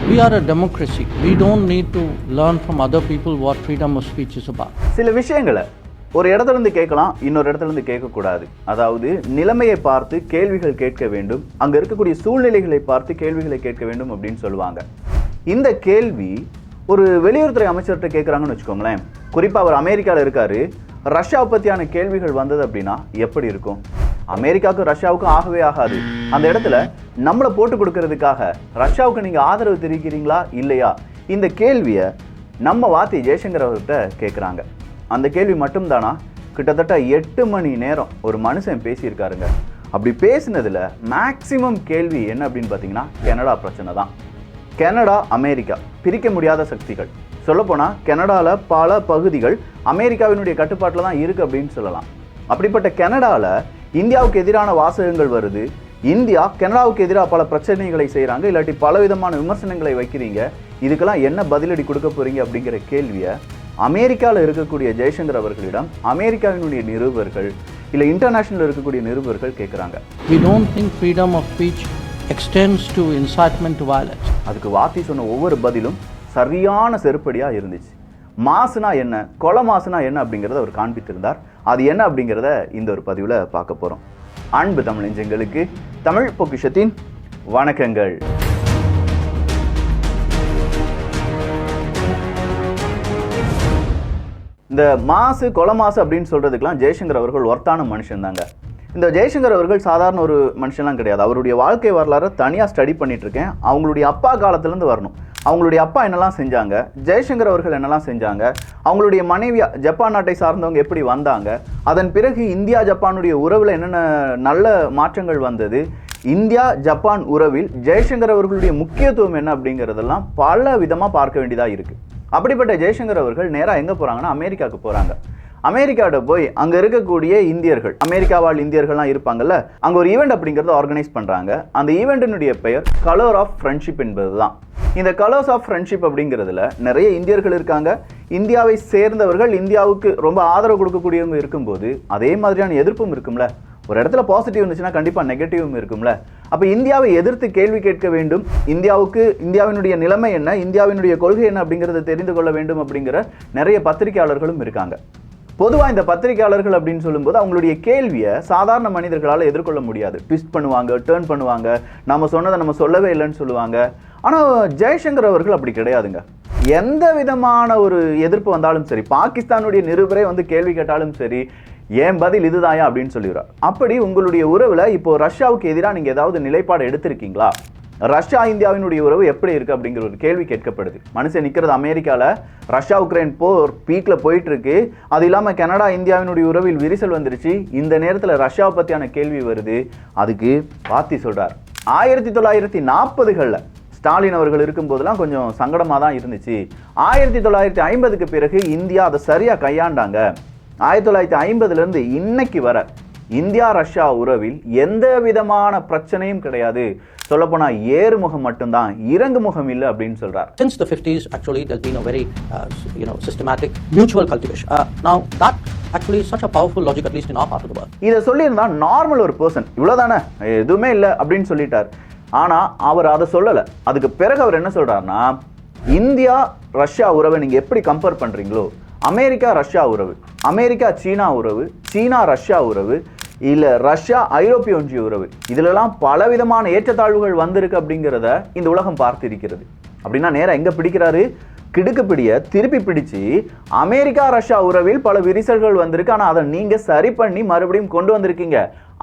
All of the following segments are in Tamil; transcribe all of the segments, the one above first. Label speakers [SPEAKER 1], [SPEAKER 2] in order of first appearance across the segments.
[SPEAKER 1] We are a democracy. We don't need to learn from other people what freedom of speech is about.
[SPEAKER 2] சில விஷயங்களை ஒரு இடத்துல இருந்து கேட்கலாம், இன்னொரு இடத்துல இருந்து கேட்கக்கூடாது. அதாவது நிலைமையை பார்த்து கேள்விகள் கேட்க வேண்டும், அங்க இருக்கக்கூடிய சூழ்நிலைகளை பார்த்து கேள்விகளை கேட்க வேண்டும் அப்படின்னு சொல்லுவாங்க. இந்த கேள்வி ஒரு வெளியுறவுத்துறை அமைச்சர்கிட்ட கேட்குறாங்கன்னு வச்சுக்கோங்களேன். குறிப்பாக அவர் அமெரிக்காவில் இருக்காரு. ரஷ்யாவை பற்றியான கேள்விகள் வந்தது அப்படின்னா எப்படி இருக்கும்? அமெரிக்காவுக்கும் ரஷ்யாவுக்கும் ஆகவே ஆகாது. அந்த இடத்துல நம்மளை போட்டு கொடுக்கறதுக்காக ரஷ்யாவுக்கு நீங்கள் ஆதரவு தெரிவிக்கிறீங்களா இல்லையா? இந்த கேள்வியை நம்ம வார்த்தை ஜெய்சங்கர் அவர்கிட்ட கேட்குறாங்க. அந்த கேள்வி மட்டும்தானா? கிட்டத்தட்ட 8 மணி நேரம் ஒரு மனுஷன் பேசியிருக்காருங்க. அப்படி பேசினதில் மேக்சிமம் கேள்வி என்ன அப்படின்னு பார்த்தீங்கன்னா கனடா பிரச்சனை தான். கனடா அமெரிக்கா பிரிக்க முடியாத சக்திகள். சொல்லப்போனால் கனடாவில் பல பகுதிகள் அமெரிக்காவினுடைய கட்டுப்பாட்டில் தான் இருக்குது அப்படின்னு சொல்லலாம். அப்படிப்பட்ட கனடாவில் இந்தியாவுக்கு எதிரான வாசகங்கள் வருது. இந்தியா கனடாவுக்கு எதிராக பல பிரச்சனைகளை செய்கிறாங்க, இல்லாட்டி பலவிதமான விமர்சனங்களை வைக்கிறீங்க. இதுக்கெல்லாம் என்ன பதிலடி கொடுக்க போகிறீங்க அப்படிங்கிற கேள்வியை அமெரிக்காவில் இருக்கக்கூடிய ஜெய்சங்கர் அவர்களிடம் அமெரிக்காவினுடைய நிருபர்கள் இல்லை இன்டர்நேஷனல் இருக்கக்கூடிய நிருபர்கள் கேட்குறாங்க.
[SPEAKER 1] We don't think freedom of speech extends to incitement to violence.
[SPEAKER 2] அதுக்கு வாத்தி சொன்ன ஒவ்வொரு பதிலும் சரியான செருப்படியாக இருந்துச்சு. மாசுனா என்ன, கொலை மாசுனா என்ன அப்படிங்கிறத அவர் காண்பித்திருந்தார். அது என்ன அப்படிங்கிறத இந்த ஒரு பதிவில் பார்க்க போகிறோம். அன்பு தமிழ் நெஞ்சங்களுக்கு தமிழ் பொக்கிஷத்தின் வணக்கங்கள். இந்த மாசு கொலை மாசு அப்படின்னு சொல்கிறதுக்கெலாம் ஜெய்சங்கர் அவர்கள் ஒர்த்தான மனுஷன் தாங்க. இந்த ஜெய்சங்கர் அவர்கள் சாதாரண ஒரு மனுஷன்லாம் கிடையாது. அவருடைய வாழ்க்கை வரலாறு தனியாக ஸ்டடி பண்ணிகிட்ருக்கேன். அவங்களுடைய அப்பா காலத்துலேருந்து வரணும். அவங்களுடைய அப்பா என்னெல்லாம் செஞ்சாங்க, ஜெய்சங்கர் அவர்கள் என்னெல்லாம் செஞ்சாங்க, அவங்களுடைய மனைவி ஜப்பான் நாட்டை சார்ந்தவங்க எப்படி வந்தாங்க, அதன் பிறகு இந்தியா ஜப்பானுடைய உறவில் என்னென்ன நல்ல மாற்றங்கள் வந்தது, இந்தியா ஜப்பான் உறவில் ஜெய்சங்கர் அவர்களுடைய முக்கியத்துவம் என்ன அப்படிங்கிறதெல்லாம் பல விதமாக பார்க்க வேண்டியதாக இருக்குது. அப்படிப்பட்ட ஜெய்சங்கர் அவர்கள் நேராக எங்கே போகிறாங்கன்னா அமெரிக்காவுக்கு போகிறாங்க. அமெரிக்காவோட போய் அங்கே இருக்கக்கூடிய இந்தியர்கள், அமெரிக்கா வாழ் இந்தியர்கள்லாம் இருப்பாங்கல்ல, அங்கே ஒரு ஈவெண்ட் அப்படிங்கிறத ஆர்கனைஸ் பண்ணுறாங்க. அந்த ஈவெண்ட்டினுடைய பெயர் கலர் ஆஃப் ஃப்ரெண்ட்ஷிப் என்பது தான். இந்த கலர்ஸ் ஆஃப் ஃப்ரெண்ட்ஷிப் அப்படிங்கிறதுல நிறைய இந்தியர்கள் இருக்காங்க. இந்தியாவை சேர்ந்தவர்கள், இந்தியாவுக்கு ரொம்ப ஆதரவு கொடுக்கக்கூடியவங்க இருக்கும்போது அதே மாதிரியான எதிர்ப்பும் இருக்கும்ல. ஒரு இடத்துல பாசிட்டிவ் இருந்துச்சுன்னா கண்டிப்பாக நெகட்டிவும் இருக்கும்ல. அப்போ இந்தியாவை எதிர்த்து கேள்வி கேட்க வேண்டும், இந்தியாவினுடைய நிலைமை என்ன, இந்தியாவினுடைய கொள்கை என்ன அப்படிங்கிறத தெரிந்து கொள்ள வேண்டும் அப்படிங்கிற நிறைய பத்திரிகையாளர்களும் இருக்காங்க. பொதுவாக இந்த பத்திரிகையாளர்கள் அப்படின்னு சொல்லும்போது அவங்களுடைய கேள்வியை சாதாரண மனிதர்களால் எதிர்கொள்ள முடியாது. ட்விஸ்ட் பண்ணுவாங்க, டேர்ன் பண்ணுவாங்க, நம்ம சொன்னதை நம்ம சொல்லவே இல்லைன்னு சொல்லுவாங்க. ஆனால் ஜெய்சங்கர் அவர்கள் அப்படி கிடையாதுங்க. எந்த விதமான ஒரு எதிர்ப்பு வந்தாலும் சரி, பாகிஸ்தானுடைய நிருபரே வந்து கேள்வி கேட்டாலும் சரி, ஏன் பதில் இதுதாயா அப்படின்னு சொல்லிடுறார். அப்படி உங்களுடைய உறவில் இப்போ ரஷ்யாவுக்கு எதிராக நீங்கள் ஏதாவது நிலைப்பாடு எடுத்திருக்கீங்களா? ரஷ்யா இந்தியாவினுடைய உறவு எப்படி இருக்குது அப்படிங்கிற ஒரு கேள்வி கேட்கப்படுது. மனுஷன் நிற்கிறது அமெரிக்காவில். ரஷ்யா உக்ரைன் போர் பீக்கில் போயிட்டு இருக்கு. அது இல்லாமல் கனடா இந்தியாவினுடைய உறவில் விரிசல் வந்துருச்சு. இந்த நேரத்தில் ரஷ்யாவை பற்றியான கேள்வி வருது. அதுக்கு வாத்தி சொல்கிறார், 1940களில் ஸ்டாலின் அவர்கள் இருக்கும்போதெல்லாம் கொஞ்சம் சங்கடமாக தான் இருந்துச்சு. 1950க்கு பிறகு இந்தியா அதை சரியாக கையாண்டாங்க. 1950லேருந்து இன்னைக்கு வர இந்தியா ரஷ்யா உறவில் எந்த விதமான பிரச்சனையும் கிடையாது. சொல்லப்போனால் ஏறுமுகம் மட்டும்தான், இறங்கு முகம் இல்லை அப்படின்னு சொல்றார்.
[SPEAKER 1] Since the 50s actually there's been a very systematic mutual cultivation. Now that actually is such a powerful logic, at least in our part of the world.
[SPEAKER 2] இதை சொல்லியிருந்தா நார்மல் ஒரு பர்சன் இவ்வளோதானே, எதுவுமே இல்லை அப்படின்னு சொல்லிட்டார். ஆனால் அவர் அதை சொல்லலை. அதுக்கு பிறகு அவர் என்ன சொல்றாருன்னா, இந்தியா ரஷ்யா உறவை நீங்கள் எப்படி கம்பேர் பண்ணுறீங்களோ, அமெரிக்கா ரஷ்யா உறவு, அமெரிக்கா சீனா உறவு, சீனா ரஷ்யா உறவு, இல்லை ரஷ்யா ஐரோப்பிய ஒன்றிய உறவு, இதிலெல்லாம் பலவிதமான ஏற்றத்தாழ்வுகள் வந்திருக்கு அப்படிங்கிறத இந்த உலகம் பார்த்திருக்கிறது. அப்படின்னா நேராக எங்கே பிடிக்கிறாரு? கிடுக்குப்பிடிய திருப்பி பிடிச்சு அமெரிக்கா ரஷ்யா உறவில் பல விரிசல்கள் வந்திருக்கு, ஆனால் அதை நீங்கள் சரி பண்ணி மறுபடியும் கொண்டு வந்திருக்கீங்க.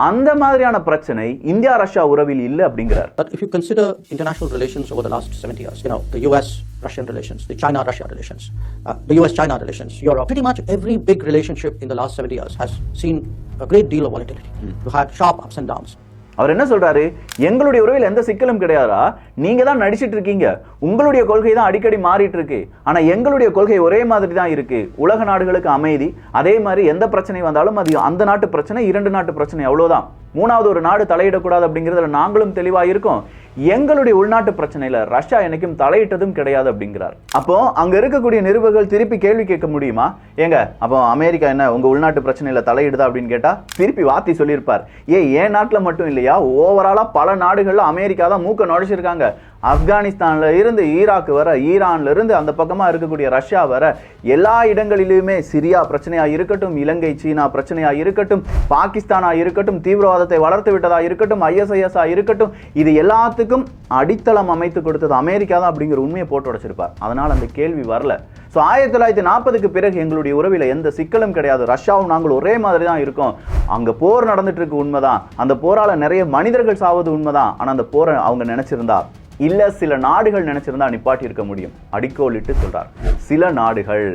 [SPEAKER 2] அந்த மாதிரியான பிரச்சனை இந்தியா ரஷ்யா உறவில் இல்லை அப்படிங்கிறார்.
[SPEAKER 1] But if you consider international relations over the last 70 years, the US-Russian relations, the China-Russia relations, the US-China relations, Europe, pretty much every big relationship in the last 70 years has seen a great deal of volatility. You had sharp ups and downs.
[SPEAKER 2] அவர் என்ன சொல்றாரு? எங்களுடைய உறவில் எந்த சிக்கலும் கிடையாதா, நீங்க தான் நடிச்சிட்டு இருக்கீங்க, உங்களுடைய கொள்கை தான் அடிக்கடி மாறிட்டு இருக்கு, ஆனா எங்களுடைய கொள்கை ஒரே மாதிரி தான் இருக்கு. உலக நாடுகளுக்கு அமைதி, அதே மாதிரி எந்த பிரச்சனை வந்தாலும் அது அந்த நாட்டு பிரச்சனை, 2 நாட்டு பிரச்சனை, அவ்வளவுதான். மூணாவது ஒரு நாடு தலையிடக்கூடாது அப்படிங்கிறதுல நாங்களும் தெளிவாக இருக்கோம். எங்களுடைய உள்நாட்டு பிரச்சனையில ரஷ்யா என்னைக்கும் தலையிட்டதும் கிடையாது அப்படிங்கிறார். அப்போ அங்க இருக்கக்கூடிய நிருபர்கள் திருப்பி கேள்வி கேட்க முடியுமா? ஏங்க அப்போ அமெரிக்கா என்ன உங்க உள்நாட்டு பிரச்சனையில தலையிடுதா அப்படின்னு கேட்டா திருப்பி வாத்தி சொல்லியிருப்பார். ஏன் நாட்டுல மட்டும் இல்லையா, ஓவராலா பல நாடுகள்ல அமெரிக்கா தான் மூக்க நுழைச்சிருக்காங்க. ஆப்கானிஸ்தான்ல இருந்து ஈராக் வர, ஈரான்ல இருந்து அந்த பக்கமா இருக்கக்கூடிய ரஷ்யா வர, எல்லா இடங்களிலுமே சிரியா பிரச்சனையா இருக்கட்டும், இலங்கை சீனா பிரச்சனையா இருக்கட்டும், பாகிஸ்தானா இருக்கட்டும், தீவிரவாதத்தை வளர்த்து விட்டதா இருக்கட்டும், ISIS இருக்கட்டும், இது எல்லாத்துக்கும் அடித்தளம் அமைத்து கொடுத்தது அமெரிக்கா தான் அப்படிங்கிற உண்மையை போட்டு உடைச்சிருப்பார். அதனால அந்த கேள்வி வரல. ஸோ 1940க்கு பிறகு எங்களுடைய உறவில் எந்த சிக்கலும் கிடையாது, ரஷ்யாவும் நாங்கள் ஒரே மாதிரி தான் இருக்கோம், அங்கே போர் நடந்துட்டு இருக்கு உண்மைதான், அந்த போரால் நிறைய மனிதர்கள் சாவது உண்மைதான், ஆனால் அந்த போரை அவங்க நினைச்சிருந்தா இல்ல சில நாடுகள் நினைச்சிருந்தா நிப்பாட்டி இருக்க முடியும். அடிக்கோலிட்டு சொல்றார், சில நாடுகள்.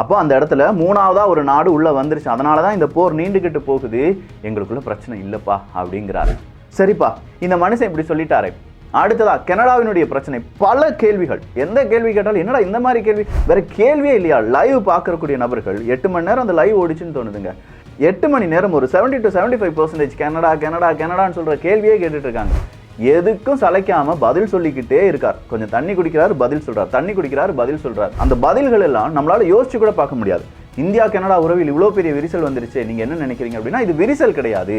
[SPEAKER 2] அப்போ அந்த இடத்துல மூணாவதா ஒரு நாடு உள்ள வந்துருச்சு, அதனாலதான் இந்த போர் நீண்டுகிட்டு போகுது, எங்களுக்குள்ள பிரச்சனை இல்லப்பா அப்படிங்கிறாரு. சரிப்பா, இந்த மனுஷன் இப்படி சொல்லிட்டாரே, அடுத்ததா கனடாவினுடைய பிரச்சனை. பல கேள்விகள், எந்த கேள்வி கேட்டாலும் என்னடா இந்த மாதிரி கேள்வி, வேற கேள்வியே இல்லையா? லைவ் பார்க்கக்கூடிய நபர்கள் 8 மணி நேரம் அந்த லைவ் ஓடிச்சுன்னு தோணுதுங்க. 8 மணி நேரம் ஒரு 70 to 75% கனடா கனடா கனடான்னு சொல்ற கேள்வியே கேட்டுட்டு இருக்காங்க. எதுக்கும் சளைக்காம பதில் சொல்லிக்கிட்டே இருக்கார். கொஞ்சம் தண்ணி குடிக்கிறார், பதில் சொல்றார், தண்ணி குடிக்கிறார், பதில் சொல்றார். அந்த பதில்கள் எல்லாம் நம்மளால யோசிச்சு கூட பார்க்க முடியாது. இந்தியா கனடா உறவில் இவ்வளோ பெரிய விரிசல் வந்துருச்சு, நீங்க என்ன நினைக்கிறீங்க அப்படின்னா இது விரிசல் கிடையாது.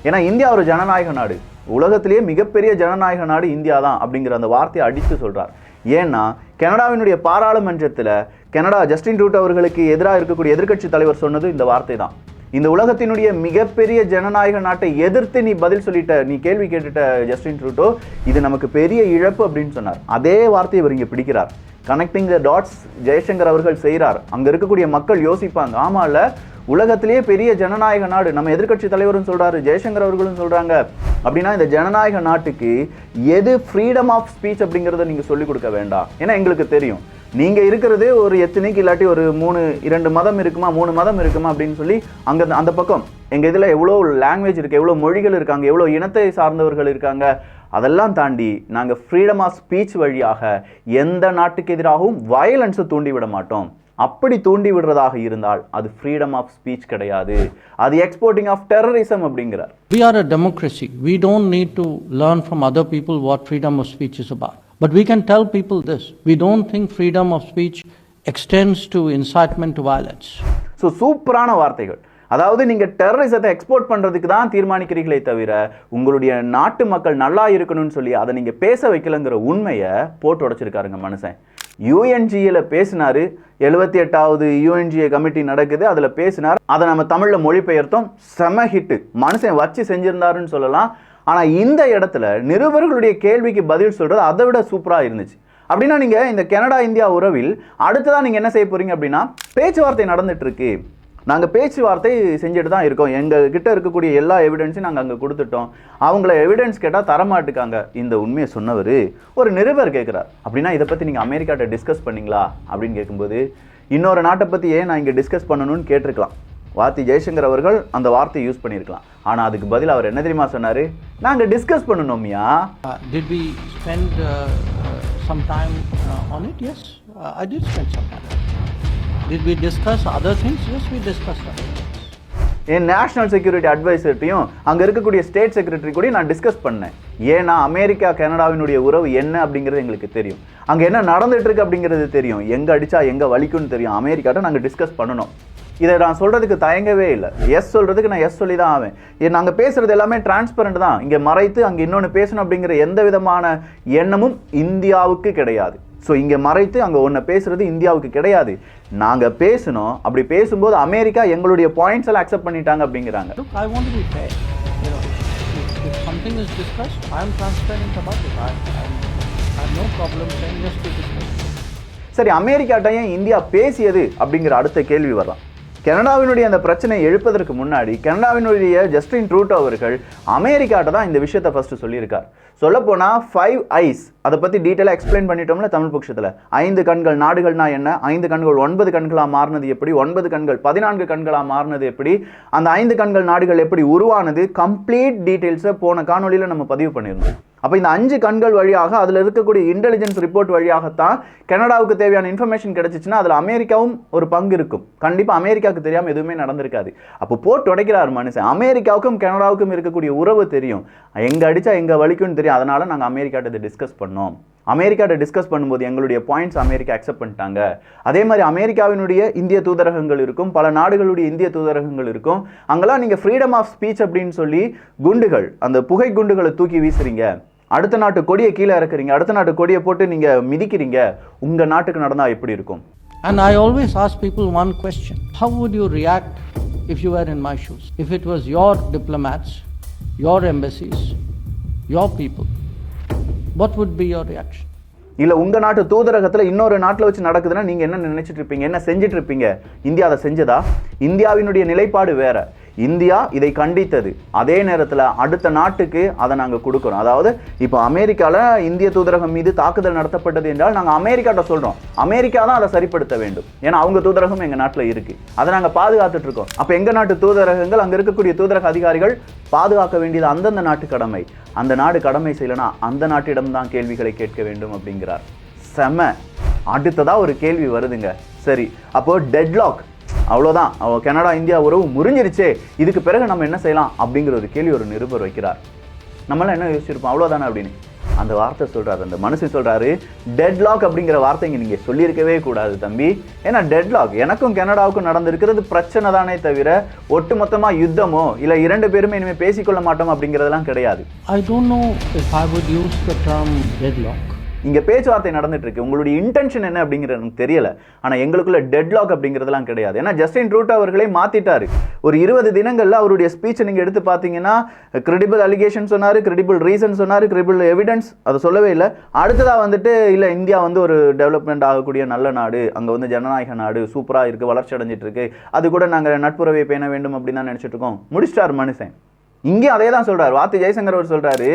[SPEAKER 2] ஏன்னா இந்தியா ஒரு ஜனநாயக நாடு, உலகத்திலேயே மிகப்பெரிய ஜனநாயக நாடு இந்தியா தான் அப்படிங்கிற அந்த வார்த்தையை அடித்து சொல்றார். ஏன்னா கனடாவினுடைய பாராளுமன்றத்தில் கனடா ஜஸ்டின் ட்ரூடோ அவர்களுக்கு எதிராக இருக்கக்கூடிய எதிர்க்கட்சி தலைவர் சொன்னது இந்த வார்த்தை தான். இந்த உலகத்தினுடைய மிகப்பெரிய ஜனநாயக நாட்டை எதிர்த்து நீ பதில் சொல்லிட்ட, நீ கேள்வி கேட்டுட்ட ஜஸ்டின் ட்ரூடோ, இது நமக்கு பெரிய இழப்பு அப்படின்னு சொன்னார். அதே வார்த்தையை இவர் இங்கே பிடிக்கிறார். கனெக்டிங் த டாட்ஸ் ஜெயசங்கர் அவர்கள் செய்கிறார். அங்கே இருக்கக்கூடிய மக்கள் யோசிப்பாங்க, ஆமால உலகத்திலேயே பெரிய ஜனநாயக நாடு, நம்ம எதிர்க்கட்சி தலைவரும் சொல்றாரு, ஜெயசங்கர் அவர்களும் சொல்றாங்க, அப்படின்னா இந்த ஜனநாயக நாட்டுக்கு எது ஃப்ரீடம் ஆஃப் ஸ்பீச் அப்படிங்கிறத நீங்க சொல்லிக் கொடுக்க வேண்டாம். ஏன்னா எங்களுக்கு தெரியும் நீங்க இருக்கிறது ஒரு எத்தனைக்கு இல்லாட்டி ஒரு 2 மதம் இருக்குமா, 3 மதம் இருக்குமா அப்படின்னு சொல்லி அங்க அந்த பக்கம் எங்க இதுல எவ்வளோ லாங்குவேஜ் இருக்கு, எவ்வளோ மொழிகள் இருக்காங்க, எவ்வளோ இனத்தை சார்ந்தவர்கள் இருக்காங்க, அதெல்லாம் தாண்டி நாங்கள் ஃப்ரீடம் ஆஃப் ஸ்பீச் வழியாக எந்த நாட்டுக்கு எதிராகவும் வயலன்ஸை தூண்டிவிட மாட்டோம். அப்படி தூண்டி விடுறதாக இருந்தால் அது ஃப்ரீடம் ஆஃப் ஸ்பீச் கிடையாது, அது எக்ஸ்போர்ட்டிங் ஆஃப் டெரரிசம் அப்படிங்கிறார்.
[SPEAKER 1] We are a democracy. We don't need to learn from other people what freedom of speech is about. But we can tell people this. We don't think freedom of speech extends to incitement to violence.
[SPEAKER 2] So சூப்பரான வார்த்தைகள். அதாவது நீங்க டெரரிசத்தை எக்ஸ்போர்ட் பண்றதுக்கு தான் தீர்மானிக்கிறீர்களே தவிர உங்களுடைய நாட்டு மக்கள் நல்லா இருக்கணும்னு சொல்லி அதை நீங்க பேச வைக்கலங்கிற உண்மையை போட்டு உடைச்சிருக்காருங்க மனுஷன். UNGA பேசினாரு, 78வது UNGA கமிட்டி நடக்குது, அதுல பேசினார், அதை நம்ம தமிழ்ல மொழிபெயர்த்தோம், செம ஹிட்டு, மனுஷன் வச்சு செஞ்சிருந்தாருன்னு சொல்லலாம். ஆனா இந்த இடத்துல நிருபர்களுடைய கேள்விக்கு பதில் சொல்றது அதை விட சூப்பரா இருந்துச்சு. அப்படின்னா நீங்க இந்த கனடா இந்தியா உறவில் அடுத்ததான் நீங்க என்ன செய்ய போறீங்க அப்படின்னா, பேச்சுவார்த்தை நடந்துட்டு இருக்கு, நாங்கள் பேச்சுவார்த்தை செஞ்சுட்டு தான் இருக்கோம், எங்கள் கிட்ட இருக்கக்கூடிய எல்லா எவிடன்ஸையும் நாங்கள் அங்கே கொடுத்துட்டோம், அவங்கள எவிடன்ஸ் கேட்டால் தரமாட்டுக்காங்க. இந்த உண்மையை சொன்னவர் ஒரு நிருபர் கேட்குறார், அப்படின்னா இதை பற்றி நீங்கள் அமெரிக்காட்ட டிஸ்கஸ் பண்ணீங்களா அப்படின்னு கேட்கும்போது, இன்னொரு நாட்டை பற்றி ஏன் நான் இங்கே டிஸ்கஸ் பண்ணணும்னு கேட்டிருக்கலாம். வார்த்தை ஜெயசங்கர் அவர்கள் அந்த வார்த்தையை யூஸ் பண்ணியிருக்கலாம். ஆனால் அதுக்கு பதில் அவர் என்ன தெரியுமா சொன்னார், நாங்கள் discuss பண்ணணும்யா.
[SPEAKER 1] Did we spend some time on it? Yes, I did spend some time. Did we discuss other things? Yes, we discussed other things.
[SPEAKER 2] என் நேஷனல் செக்யூரிட்டி அட்வைசர்ட்டையும் அங்கே இருக்கக்கூடிய ஸ்டேட் செக்ரட்டரி கூட நான் டிஸ்கஸ் பண்ணேன். ஏன்னா அமெரிக்கா கனடாவினுடைய உறவு என்ன அப்படிங்கிறது எங்களுக்கு தெரியும், அங்கே என்ன நடந்துட்டு இருக்கு அப்படிங்கிறது தெரியும், எங்கே அடித்தா எங்கே வலிக்கும்னு தெரியும். அமெரிக்காட்ட நாங்கள் டிஸ்கஸ் பண்ணணும். இதை நான் சொல்கிறதுக்கு தயங்கவே இல்லை. எஸ் சொல்கிறதுக்கு நான் எஸ் சொல்லி தான் ஆவேன். நாங்கள் பேசுகிறது எல்லாமே டிரான்ஸ்பரண்ட் தான். இங்கே மறைத்து அங்கே இன்னொன்று பேசணும் அப்படிங்கிற எந்த விதமான எண்ணமும் இந்தியாவுக்கு கிடையாது. ஸோ இங்கே மறைத்து அங்கே ஒன்று பேசுகிறது இந்தியாவுக்கு கிடையாது. நாங்கள் பேசணும், அப்படி பேசும்போது அமெரிக்கா எங்களுடைய பாயிண்ட்ஸ் எல்லாம் அக்செப்ட் பண்ணிட்டாங்க அப்படிங்கிறாங்க.
[SPEAKER 1] I want to be fair. You know, if something is discussed, I am transparent about it. I have no problem saying yes to discuss.
[SPEAKER 2] சரி, அமெரிக்காட்டையும் இந்தியா பேசியது அப்படிங்கிற அடுத்த கேள்வி வரலாம். கனடாவினுடைய அந்த பிரச்சனை எழுப்பதற்கு முன்னாடி கனடாவினுடைய ஜஸ்டின் ட்ரூடோ அவர்கள் அமெரிக்காட்ட தான் இந்த விஷயத்தை ஃபர்ஸ்ட் சொல்லியிருக்கார். சொல்லப்போனால் 5 ஐஸ் அதை பற்றி டீட்டெயிலாக எக்ஸ்பிளைன் பண்ணிட்டோம்ல தமிழ் பட்சத்தில். 5 கண்கள் நாடுகள்னா என்ன, 5 கண்கள் 9 கண்களாக மாறினது எப்படி, 9 கண்கள் 14 கண்களாக மாறினது எப்படி, அந்த 5 கண்கள் நாடுகள் எப்படி உருவானது, கம்ப்ளீட் டீட்டெயில்ஸை போன காணொலியில் நம்ம பதிவு பண்ணியிருந்தோம். அப்போ இந்த 5 கண்கள் வழியாக அதில் இருக்கக்கூடிய இன்டெலிஜென்ஸ் ரிப்போர்ட் வழியாகத்தான் கனடாவுக்கு தேவையான இன்ஃபர்மேஷன் கிடைச்சிச்சுன்னா அதில் அமெரிக்காவும் ஒரு பங்கு இருக்கும். கண்டிப்பாக அமெரிக்காவுக்கு தெரியாமல் எதுவுமே நடந்திருக்காது. அப்போ போட்டு உடைக்கிறார் மனுஷன். அமெரிக்காவுக்கும் கனடாவுக்கும் இருக்கக்கூடிய உறவு தெரியும், எங்கே அடித்தா எங்கே வலிக்கும்னு தெரியும். அதனால் நாங்கள் அமெரிக்காட்ட இதை டிஸ்கஸ் பண்ணோம். அமெரிக்காட்ட டிஸ்கஸ் பண்ணும்போது எங்களுடைய பாயிண்ட்ஸ் அமெரிக்கா அக்செப்ட் பண்ணிட்டாங்க. அதே மாதிரி அமெரிக்காவினுடைய இந்திய தூதரகங்கள் இருக்கும், பல நாடுகளுடைய இந்திய தூதரகங்கள் இருக்கும். அங்கெல்லாம் நீங்கள் ஃப்ரீடம் ஆஃப் ஸ்பீச் அப்படின்னு சொல்லி குண்டுகள், அந்த புகை குண்டுகளை தூக்கி வீசுறீங்க, அடுத்த நாட்டு கொடியை கீழே இறக்குறீங்க, அடுத்த நாட்டு கொடியை போட்டு நீங்க மிதிக்கிறீங்க, உங்க நாட்டுக்கு நடந்தா எப்படி இருக்கும்?
[SPEAKER 1] And I always ask people one question: how would you react if you were in my shoes? If it was your diplomats, your embassies, your people, what would be your reaction?
[SPEAKER 2] இல்ல உங்க நாட்டு தூதரகத்துல இன்னொரு நாட்டுல வச்சு நடக்குதுன்னா நீங்க என்ன நினைச்சிட்டு இருப்பீங்க, என்ன செஞ்சிட்டு இருப்பீங்க? இந்தியா அதை செஞ்சதா? இந்தியாவினுடைய நிலைப்பாடு வேற. இந்தியா இதை கண்டித்தது. அதே நேரத்தில் அடுத்த நாட்டுக்கு அதை நாங்கள் கொடுக்குறோம். அதாவது இப்போ அமெரிக்காவில் இந்திய தூதரகம் மீது தாக்குதல் நடத்தப்பட்டது என்றால் நாங்கள் அமெரிக்காட்ட சொல்கிறோம், அமெரிக்கா தான் அதை சரிப்படுத்த வேண்டும். ஏன்னா அவங்க தூதரகம் எங்கள் நாட்டில் இருக்குது, அதை நாங்கள் பாதுகாத்துட்டு இருக்கோம். அப்போ எங்கள் நாட்டு தூதரகங்கள், அங்கே இருக்கக்கூடிய தூதரக அதிகாரிகள் பாதுகாக்க வேண்டியது அந்தந்த நாட்டு கடமை. அந்த நாடு கடமை செய்யலைன்னா அந்த நாட்டிடம்தான் கேள்விகளை கேட்க வேண்டும் அப்படிங்கிறார். செம. அடுத்ததாக ஒரு கேள்வி வருதுங்க. சரி, அப்போது டெட்லாக், அவ்வளோதான், கனடா இந்தியா உறவு முறிஞ்சிருச்சே, இதுக்கு பிறகு நம்ம என்ன செய்யலாம் அப்படிங்கிற ஒரு கேள்வி ஒரு நிருபர் வைக்கிறார். நம்மளாம் என்ன யோசிச்சிருப்போம், அவ்வளோதானே அப்படின்னு. அந்த வார்த்தை சொல்கிறாரு, அந்த மனுஷன் சொல்கிறாரு, டெட்லாக் அப்படிங்கிற வார்த்தைங்க நீங்கள் சொல்லியிருக்கவே கூடாது தம்பி. ஏன்னா டெட்லாக் எனக்கும் கனடாவுக்கும் நடந்திருக்கிறது பிரச்சனை தானே தவிர ஒட்டு மொத்தமாக யுத்தமோ இல்லை 2 பேருமே இனிமேல் பேசிக்கொள்ள மாட்டோம் அப்படிங்கிறதெல்லாம் கிடையாது.
[SPEAKER 1] I don't know if I would use the term deadlock.
[SPEAKER 2] இங்கே பேச்சுவார்த்தை நடந்துட்டு இருக்கு, உங்களுடைய இன்டென்ஷன் என்ன அப்படிங்கிறது எனக்கு தெரியல. ஆனால் எங்களுக்குள்ள டெட்லாக் அப்படிங்கிறதுலாம் கிடையாது. ஏன்னா ஜஸ்டின் ட்ரூடோ அவர்களே மாத்திட்டாரு. ஒரு 20 தினங்கள்ல அவருடைய ஸ்பீச்சை நீங்கள் எடுத்து பார்த்தீங்கன்னா கிரெடிபிள் அலிகேஷன் சொன்னார், கிரெடிபிள் ரீசன் சொன்னார், கிரெடிபிள் எவிடன்ஸ் அதை சொல்லவே இல்லை. அடுத்ததாக வந்துட்டு இல்லை இந்தியா வந்து ஒரு டெவலப்மெண்ட் ஆகக்கூடிய நல்ல நாடு, அங்கே வந்து ஜனநாயக நாடு, சூப்பராக இருக்குது, வளர்ச்சி அடைஞ்சிட்டு இருக்கு, அது கூட நாங்கள் நட்புறவை பேண வேண்டும் அப்படின்னு தான் நினச்சிட்டு இருக்கோம். முடிச்சிட்டார் மனுஷன். இங்கே அதே தான் சொல்கிறார். வார்த்தை ஜெய்சங்கர் அவர் சொல்கிறாரு,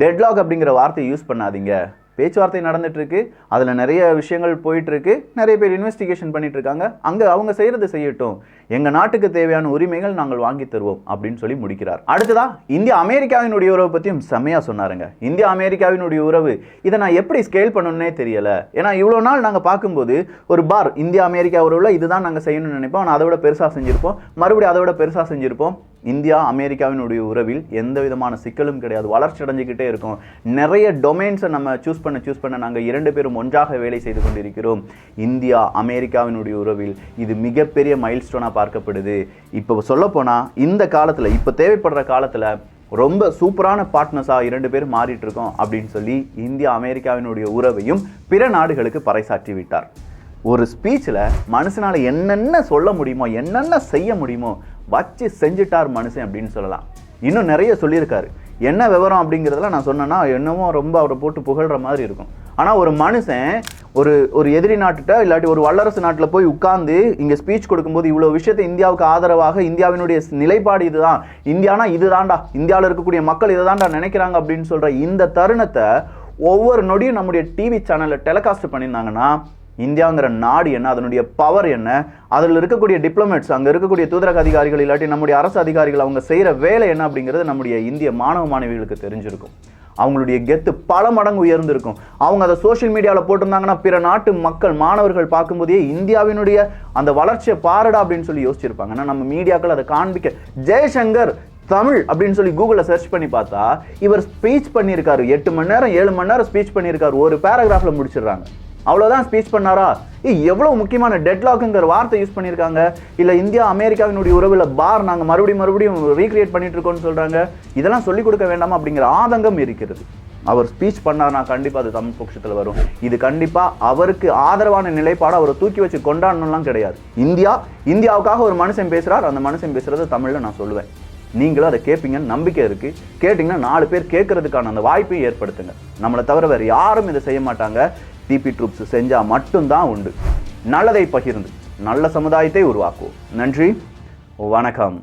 [SPEAKER 2] டெட்லாக் அப்படிங்கிற வார்த்தையை யூஸ் பண்ணாதீங்க. பேச்சுவார்த்தை நடந்துட்டு இருக்கு, அதில் நிறைய விஷயங்கள் போயிட்டு இருக்கு, நிறைய பேர் இன்வெஸ்டிகேஷன் பண்ணிட்டு இருக்காங்க, அங்கே அவங்க செய்யறது செய்யட்டும், எங்கள் நாட்டுக்கு தேவையான உரிமைகள் நாங்கள் வாங்கி தருவோம் அப்படின்னு சொல்லி முடிக்கிறார். அடுத்ததா இந்தியா அமெரிக்காவினுடைய உறவை பற்றியும் செம்மையாக சொன்னாருங்க. இந்தியா அமெரிக்காவினுடைய உறவு இதை நான் எப்படி ஸ்கேல் பண்ணணுன்னே தெரியல. ஏன்னா இவ்வளோ நாள் நாங்கள் பார்க்கும்போது ஒரு பார் இந்தியா அமெரிக்கா உறவில் இதுதான் நாங்கள் செய்யணும்னு நினைப்போம், ஆனால் அதை விட பெருசாக செஞ்சுருப்போம், மறுபடியும் அதை விட பெருசாக செஞ்சுருப்போம். இந்தியா அமெரிக்காவினுடைய உறவில் எந்த விதமான சிக்கலும் கிடையாது, வளர்ச்சி அடைஞ்சிக்கிட்டே இருக்கும். நிறைய டொமைன்ஸை நம்ம சூஸ் பண்ண நாங்கள் 2 பேரும் ஒன்றாக வேலை செய்து கொண்டிருக்கிறோம். இந்தியா அமெரிக்காவினுடைய உறவில் இது மிகப்பெரிய மைல்ஸ்டோனாக பார்க்கப்படுது. இப்போ சொல்லப்போனால் இந்த காலத்தில், இப்போ தேவைப்படுற காலத்தில் ரொம்ப சூப்பரான பார்ட்னர்ஸாக 2 பேரும் மாறிட்டு இருக்கோம் அப்படின்னு சொல்லி இந்தியா அமெரிக்காவினுடைய உறவையும் பிற நாடுகளுக்கு பறைசாற்றி விட்டார். ஒரு ஸ்பீச்சில் மனுஷனால் என்னென்ன சொல்ல முடியுமோ, என்னென்ன செய்ய முடியுமோ வச்சு செஞ்சுட்டார் மனுஷன் அப்படின்னு சொல்லலாம். இன்னும் நிறைய சொல்லியிருக்காரு. என்ன விவரம் அப்படிங்கிறதுல நான் சொன்னேன்னா என்னமோ ரொம்ப அவரை போட்டு புகழ்கிற மாதிரி இருக்கும். ஆனால் ஒரு மனுஷன் ஒரு எதிரி நாட்டுகிட்ட இல்லாட்டி ஒரு வல்லரசு நாட்டில் போய் உட்கார்ந்து இங்கே ஸ்பீச் கொடுக்கும்போது இவ்வளோ விஷயத்தை இந்தியாவுக்கு ஆதரவாக, இந்தியாவினுடைய நிலைப்பாடு இதுதான், இந்தியானா இதுதான்டா, இந்தியாவில் இருக்கக்கூடிய மக்கள் இதை தான்டா நினைக்கிறாங்க அப்படின்னு சொல்கிற இந்த தருணத்தை ஒவ்வொரு நொடியும் நம்முடைய டிவி சேனலில் டெலிகாஸ்ட் பண்ணியிருந்தாங்கன்னா இந்தியாங்கிற நாடு என்ன, அதனுடைய பவர் என்ன, அதில் இருக்கக்கூடிய டிப்ளமேட்ஸ், அங்கே இருக்கக்கூடிய தூதரக அதிகாரிகள் இல்லாட்டி நம்முடைய அரசு அதிகாரிகள் அவங்க செய்கிற வேலை என்ன அப்படிங்கிறது நம்முடைய இந்திய மாணவ மாணவிகளுக்கு தெரிஞ்சிருக்கும். அவங்களுடைய கெத்து பல மடங்கு உயர்ந்திருக்கும். அவங்க அதை சோஷியல் மீடியாவில் போட்டிருந்தாங்கன்னா பிற நாட்டு மக்கள், மாணவர்கள் பார்க்கும்போதே இந்தியாவினுடைய அந்த வளர்ச்சியை பாருடா அப்படின்னு சொல்லி யோசிச்சிருப்பாங்க. ஆனால் நம்ம மீடியாக்கள் அதை காண்பிக்க, ஜெய்சங்கர் தமிழ் அப்படின்னு சொல்லி கூகுளில் சர்ச் பண்ணி பார்த்தா இவர் ஸ்பீச் பண்ணியிருக்காரு, 8 மணி நேரம் 7 மணி நேரம் ஸ்பீச் பண்ணியிருக்காரு, ஒரு பேராகிராஃபில் முடிச்சிடுறாங்க. அவ்வளோதான் ஸ்பீச் பண்ணாரா? எவ்வளோ முக்கியமான டெட்லாக்குங்கிற வார்த்தை யூஸ் பண்ணியிருக்காங்க. இல்லை இந்தியா அமெரிக்காவினுடைய உறவில் பார் நாங்கள் மறுபடியும் ரீக்ரியேட் பண்ணிட்டு இருக்கோம்னு சொல்கிறாங்க. இதெல்லாம் சொல்லிக் கொடுக்க வேண்டாமா அப்படிங்கிற ஆதங்கம் இருக்கிறது. அவர் ஸ்பீச் பண்ணார்னா கண்டிப்பாக அது தமிழ் பட்சத்தில் வரும். இது கண்டிப்பாக அவருக்கு ஆதரவான நிலைப்பாடு, அவரை தூக்கி வச்சு கொண்டாடணும்லாம் கிடையாது. இந்தியாவுக்காக ஒரு மனுஷன் பேசுகிறார், அந்த மனுஷன் பேசுகிறது தமிழில் நான் சொல்லுவேன். நீங்களும் அதை கேட்பீங்கன்னு நம்பிக்கை இருக்குது. கேட்டிங்கன்னா 4 பேர் கேட்கறதுக்கான அந்த வாய்ப்பையும் ஏற்படுத்துங்க. நம்மளை தவிர வேறு யாரும் இதை செய்ய மாட்டாங்க. டிபி ட்ரூப்ஸ் செஞ்சால் மட்டும்தான் உண்டு. நல்லதை பகிர்ந்து நல்ல சமுதாயத்தை உருவாக்குவோம். நன்றி, வணக்கம்.